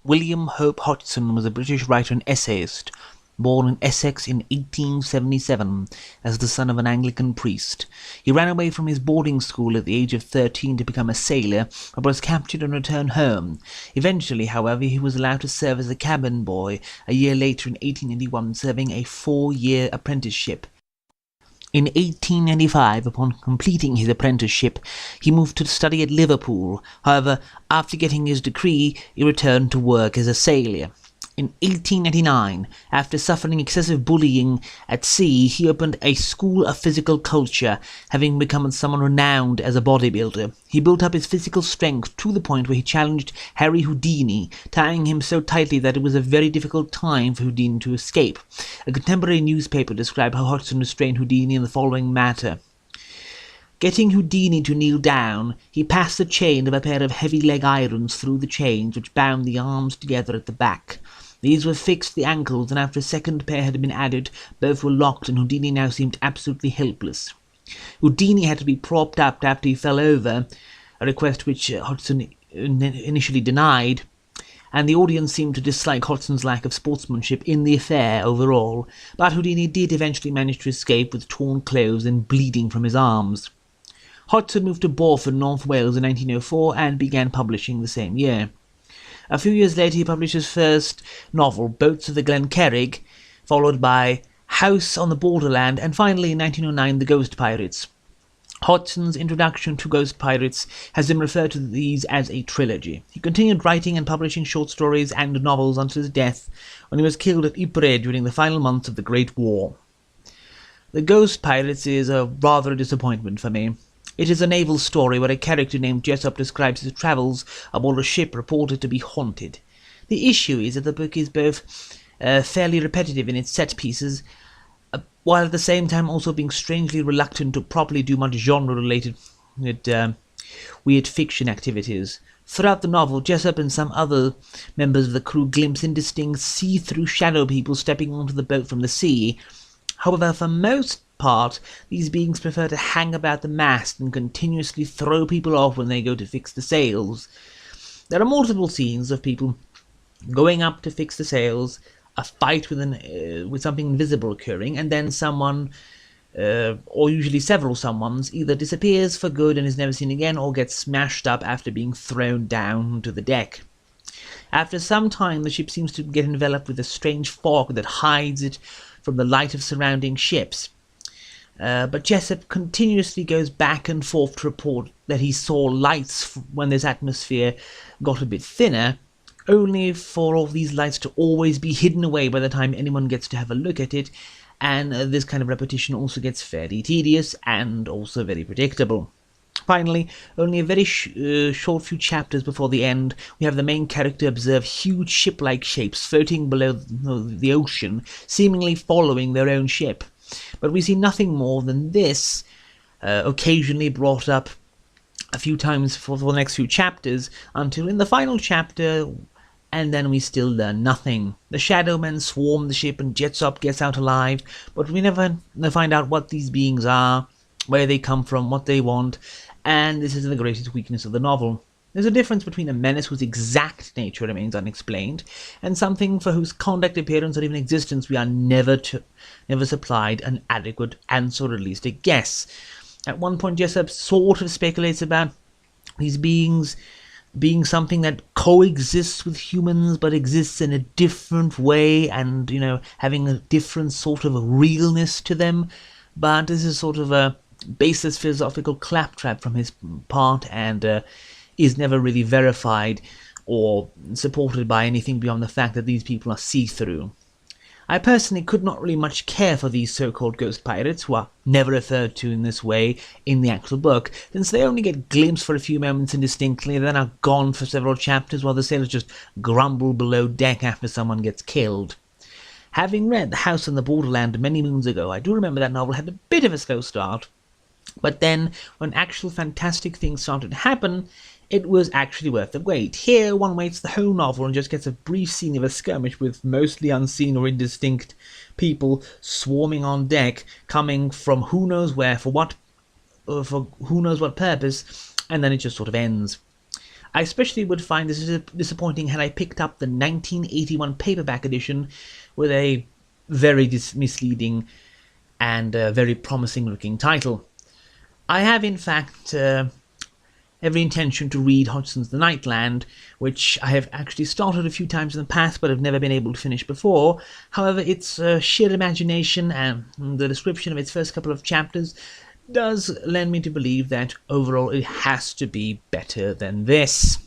William Hope Hodgson was a British writer and essayist, born in Essex in 1877 as the son of an Anglican priest. He ran away from his boarding school at the age of 13 to become a sailor, but was captured and returned home. Eventually, however, he was allowed to serve as a cabin boy, a year later in 1881, serving a 4-year apprenticeship. In 1895, upon completing his apprenticeship, he moved to study at Liverpool. However, after getting his degree, he returned to work as a sailor. In 1889, after suffering excessive bullying at sea, he opened a school of physical culture, having become someone renowned as a bodybuilder. He built up his physical strength to the point where he challenged Harry Houdini, tying him so tightly that it was a very difficult time for Houdini to escape. A contemporary newspaper described how Hodgson restrained Houdini in the following manner. Getting Houdini to kneel down, he passed the chain of a pair of heavy leg irons through the chains which bound the arms together at the back. These were fixed to the ankles, and after a second pair had been added, both were locked, and Houdini now seemed absolutely helpless. Houdini had to be propped up after he fell over, a request which Hodgson initially denied, and the audience seemed to dislike Hodgson's lack of sportsmanship in the affair overall, but Houdini did eventually manage to escape with torn clothes and bleeding from his arms. Hodgson moved to Borford, North Wales in 1904 and began publishing the same year. A few years later he published his first novel, Boats of the Glencarrig, followed by House on the Borderland, and finally in 1909 The Ghost Pirates. Hodgson's introduction to Ghost Pirates has been referred to these as a trilogy. He continued writing and publishing short stories and novels until his death, when he was killed at Ypres during the final months of the Great War. The Ghost Pirates is rather a disappointment for me. It is a naval story where a character named Jessup describes his travels aboard a ship reported to be haunted. The issue is that the book is both fairly repetitive in its set pieces, while at the same time also being strangely reluctant to properly do much genre-related weird fiction activities. Throughout the novel, Jessup and some other members of the crew glimpse indistinct see-through shadow people stepping onto the boat from the sea. However, for most part, these beings prefer to hang about the mast and continuously throw people off when they go to fix the sails. There are multiple scenes of people going up to fix the sails, a fight with something invisible occurring, and then someone, or usually several someones, either disappears for good and is never seen again, or gets smashed up after being thrown down to the deck. After some time, the ship seems to get enveloped with a strange fog that hides it from the light of surrounding ships. But Jessup continuously goes back and forth to report that he saw lights when this atmosphere got a bit thinner, only for all these lights to always be hidden away by the time anyone gets to have a look at it, and this kind of repetition also gets fairly tedious and also very predictable. Finally, only a very short few chapters before the end, we have the main character observe huge ship-like shapes floating below the ocean, seemingly following their own ship. But we see nothing more than this, occasionally brought up a few times for the next few chapters, until in the final chapter, and then we still learn nothing. The shadow men swarm the ship and Jessup gets out alive, but we never find out what these beings are, where they come from, what they want, and this is the greatest weakness of the novel. There's a difference between a menace whose exact nature remains unexplained, and something for whose conduct, appearance, or even existence we are never supplied an adequate answer, or at least a guess. At one point, Jessup sort of speculates about these beings being something that coexists with humans, but exists in a different way, and, having a different sort of a realness to them. But this is sort of a baseless philosophical claptrap from his part, and is never really verified or supported by anything beyond the fact that these people are see-through. I personally could not really much care for these so-called ghost pirates, who are never referred to in this way in the actual book, since they only get glimpsed for a few moments indistinctly and then are gone for several chapters while the sailors just grumble below deck after someone gets killed. Having read The House on the Borderland many moons ago, I do remember that novel had a bit of a slow start, but then when actual fantastic things started to happen, it was actually worth the wait. Here, one waits the whole novel and just gets a brief scene of a skirmish with mostly unseen or indistinct people swarming on deck, coming from who knows where, for who knows what purpose, and then it just sort of ends. I especially would find this disappointing had I picked up the 1981 paperback edition with a very misleading and very promising looking title. I have, in fact, every intention to read Hodgson's The Nightland, which I have actually started a few times in the past but have never been able to finish before. However, its sheer imagination and the description of its first couple of chapters does lend me to believe that overall it has to be better than this.